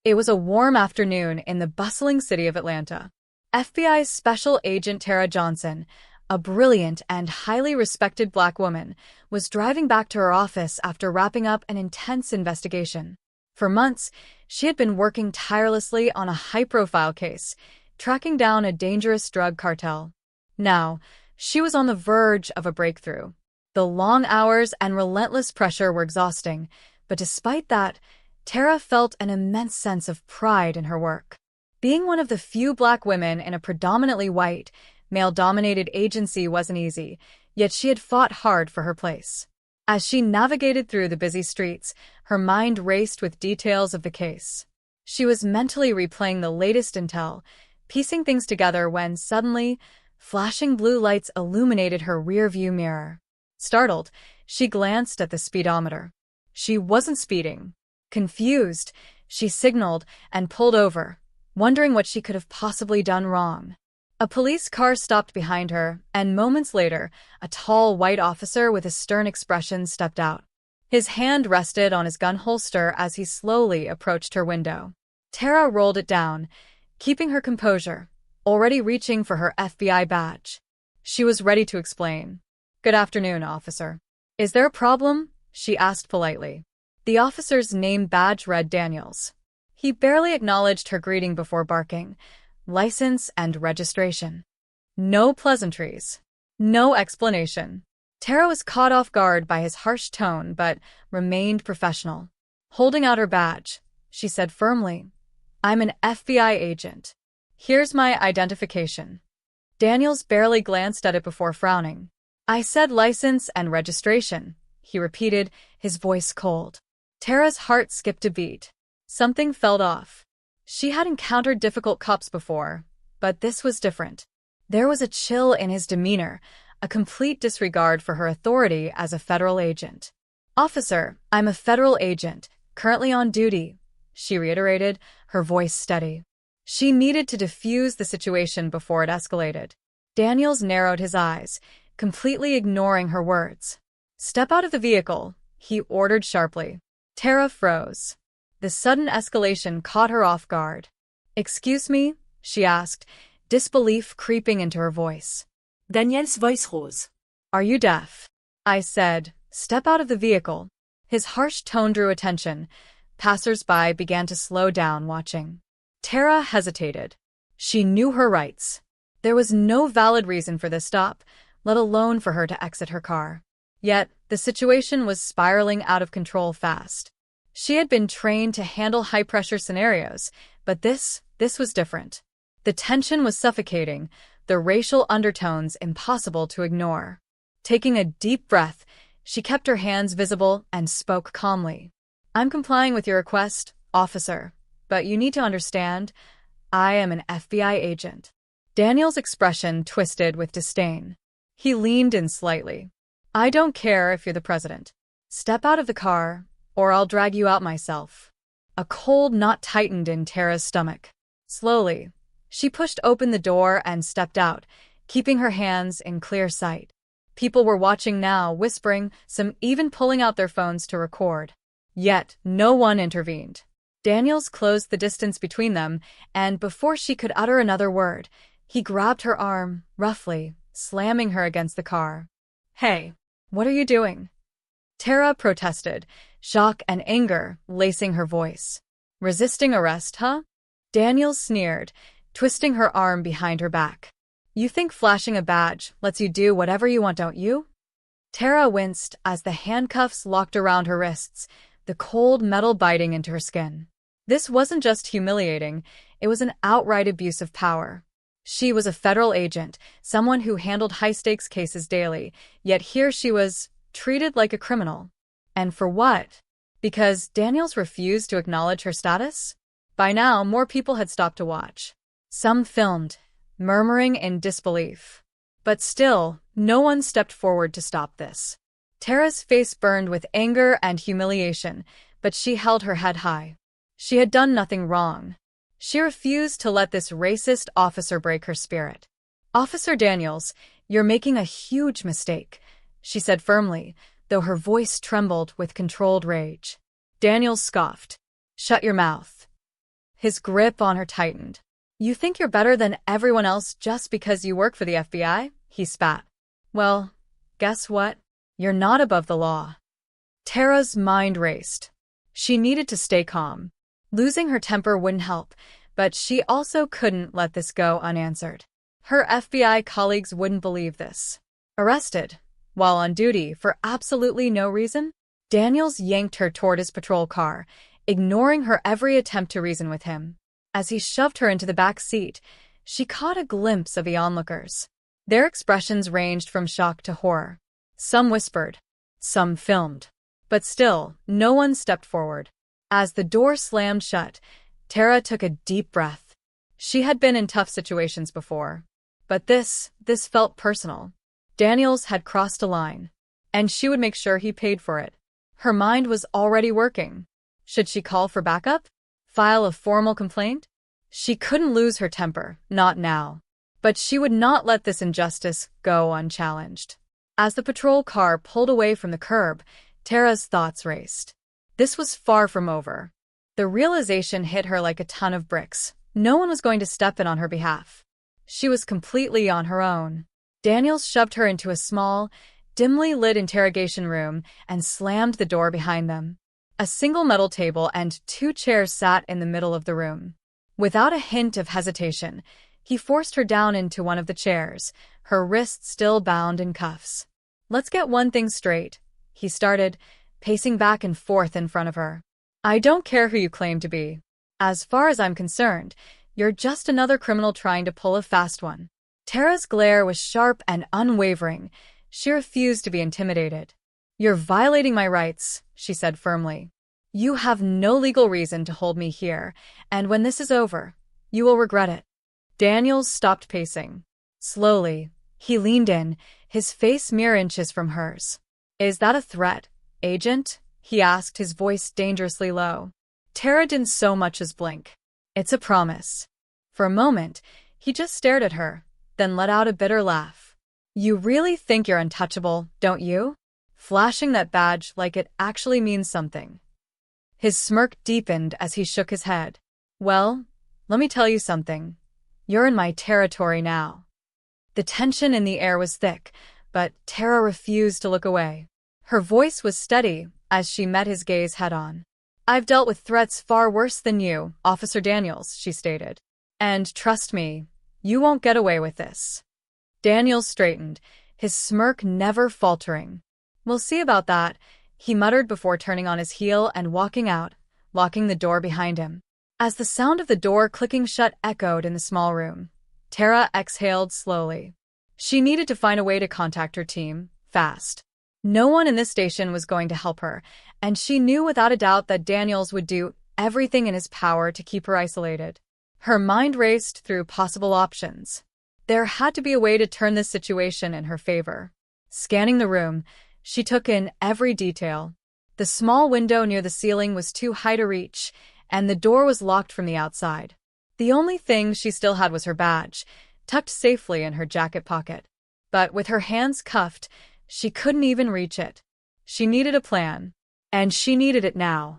It was a warm afternoon in the bustling city of Atlanta. FBI's Special Agent Tara Johnson, a brilliant and highly respected Black woman, was driving back to her office after wrapping up an intense investigation. For months, she had been working tirelessly on a high-profile case, tracking down a dangerous drug cartel. Now, she was on the verge of a breakthrough. The long hours and relentless pressure were exhausting, but despite that, Tara felt an immense sense of pride in her work. Being one of the few Black women in a predominantly white, male-dominated agency wasn't easy, yet she had fought hard for her place. As she navigated through the busy streets, her mind raced with details of the case. She was mentally replaying the latest intel, piecing things together when suddenly, flashing blue lights illuminated her rearview mirror. Startled, she glanced at the speedometer. She wasn't speeding. Confused, she signaled and pulled over, wondering what she could have possibly done wrong. A police car stopped behind her, and moments later, a tall white officer with a stern expression stepped out. His hand rested on his gun holster as he slowly approached her window. Tara rolled it down, keeping her composure, already reaching for her FBI badge. She was ready to explain. "Good afternoon, officer. Is there a problem?" she asked politely. The officer's name badge read Daniels. He barely acknowledged her greeting before barking, "License and registration." No pleasantries. No explanation. Tara was caught off guard by his harsh tone but remained professional. Holding out her badge, she said firmly, "I'm an FBI agent. Here's my identification." Daniels barely glanced at it before frowning. "I said license and registration," he repeated, his voice cold. Tara's heart skipped a beat. Something felt off. She had encountered difficult cops before, but this was different. There was a chill in his demeanor, a complete disregard for her authority as a federal agent. "Officer, I'm a federal agent, currently on duty," she reiterated, her voice steady. She needed to defuse the situation before it escalated. Daniels narrowed his eyes, completely ignoring her words. "Step out of the vehicle," he ordered sharply. Tara froze. The sudden escalation caught her off guard. "Excuse me?" she asked, disbelief creeping into her voice. Daniel's voice rose. "Are you deaf?" I said. "Step out of the vehicle." His harsh tone drew attention. Passers-by began to slow down, watching. Tara hesitated. She knew her rights. There was no valid reason for this stop, let alone for her to exit her car. Yet, the situation was spiraling out of control fast. She had been trained to handle high-pressure scenarios, but this was different. The tension was suffocating, the racial undertones impossible to ignore. Taking a deep breath, she kept her hands visible and spoke calmly. "I'm complying with your request, officer, but you need to understand, I am an FBI agent." Daniel's expression twisted with disdain. He leaned in slightly. "I don't care if you're the president. Step out of the car, or I'll drag you out myself." A cold knot tightened in Tara's stomach. Slowly, she pushed open the door and stepped out, keeping her hands in clear sight. People were watching now, whispering, some even pulling out their phones to record. Yet, no one intervened. Daniels closed the distance between them, and before she could utter another word, he grabbed her arm, roughly, slamming her against the car. "Hey, what are you doing?" Tara protested, shock and anger lacing her voice. "Resisting arrest, huh?" Daniels sneered, twisting her arm behind her back. "You think flashing a badge lets you do whatever you want, don't you?" Tara winced as the handcuffs locked around her wrists, the cold metal biting into her skin. This wasn't just humiliating, it was an outright abuse of power. She was a federal agent, someone who handled high-stakes cases daily, yet here she was, treated like a criminal. And for what? Because Daniels refused to acknowledge her status? By now, more people had stopped to watch. Some filmed, murmuring in disbelief. But still, no one stepped forward to stop this. Tara's face burned with anger and humiliation, but she held her head high. She had done nothing wrong. She refused to let this racist officer break her spirit. "Officer Daniels, you're making a huge mistake," she said firmly, though her voice trembled with controlled rage. Daniels scoffed. "Shut your mouth." His grip on her tightened. "You think you're better than everyone else just because you work for the FBI?" he spat. "Well, guess what? You're not above the law." Tara's mind raced. She needed to stay calm. Losing her temper wouldn't help, but she also couldn't let this go unanswered. Her FBI colleagues wouldn't believe this. Arrested, while on duty for absolutely no reason? Daniels yanked her toward his patrol car, ignoring her every attempt to reason with him. As he shoved her into the back seat, she caught a glimpse of the onlookers. Their expressions ranged from shock to horror. Some whispered, some filmed. But still, no one stepped forward. As the door slammed shut, Tara took a deep breath. She had been in tough situations before. But this felt personal. Daniels had crossed a line, and she would make sure he paid for it. Her mind was already working. Should she call for backup? File a formal complaint? She couldn't lose her temper, not now. But she would not let this injustice go unchallenged. As the patrol car pulled away from the curb, Tara's thoughts raced. This was far from over. The realization hit her like a ton of bricks. No one was going to step in on her behalf. She was completely on her own. Daniels shoved her into a small, dimly lit interrogation room and slammed the door behind them. A single metal table and 2 chairs sat in the middle of the room. Without a hint of hesitation, he forced her down into one of the chairs, her wrists still bound in cuffs. "Let's get one thing straight," he started, pacing back and forth in front of her. "I don't care who you claim to be. As far as I'm concerned, you're just another criminal trying to pull a fast one." Tara's glare was sharp and unwavering. She refused to be intimidated. "You're violating my rights," she said firmly. "You have no legal reason to hold me here, and when this is over, you will regret it." Daniels stopped pacing. Slowly, he leaned in, his face mere inches from hers. "Is that a threat, Agent?" he asked, his voice dangerously low. Tara didn't so much as blink. "It's a promise." For a moment, he just stared at her, then let out a bitter laugh. "You really think you're untouchable, don't you? Flashing that badge like it actually means something." His smirk deepened as he shook his head. "Well, let me tell you something. You're in my territory now." The tension in the air was thick, but Tara refused to look away. Her voice was steady as she met his gaze head-on. "I've dealt with threats far worse than you, Officer Daniels," she stated. "And trust me, you won't get away with this." Daniels straightened, his smirk never faltering. "We'll see about that," he muttered before turning on his heel and walking out, locking the door behind him. As the sound of the door clicking shut echoed in the small room, Tara exhaled slowly. She needed to find a way to contact her team, fast. No one in this station was going to help her, and she knew without a doubt that Daniels would do everything in his power to keep her isolated. Her mind raced through possible options. There had to be a way to turn this situation in her favor. Scanning the room, she took in every detail. The small window near the ceiling was too high to reach, and the door was locked from the outside. The only thing she still had was her badge, tucked safely in her jacket pocket. But with her hands cuffed, she couldn't even reach it. She needed a plan, and she needed it now.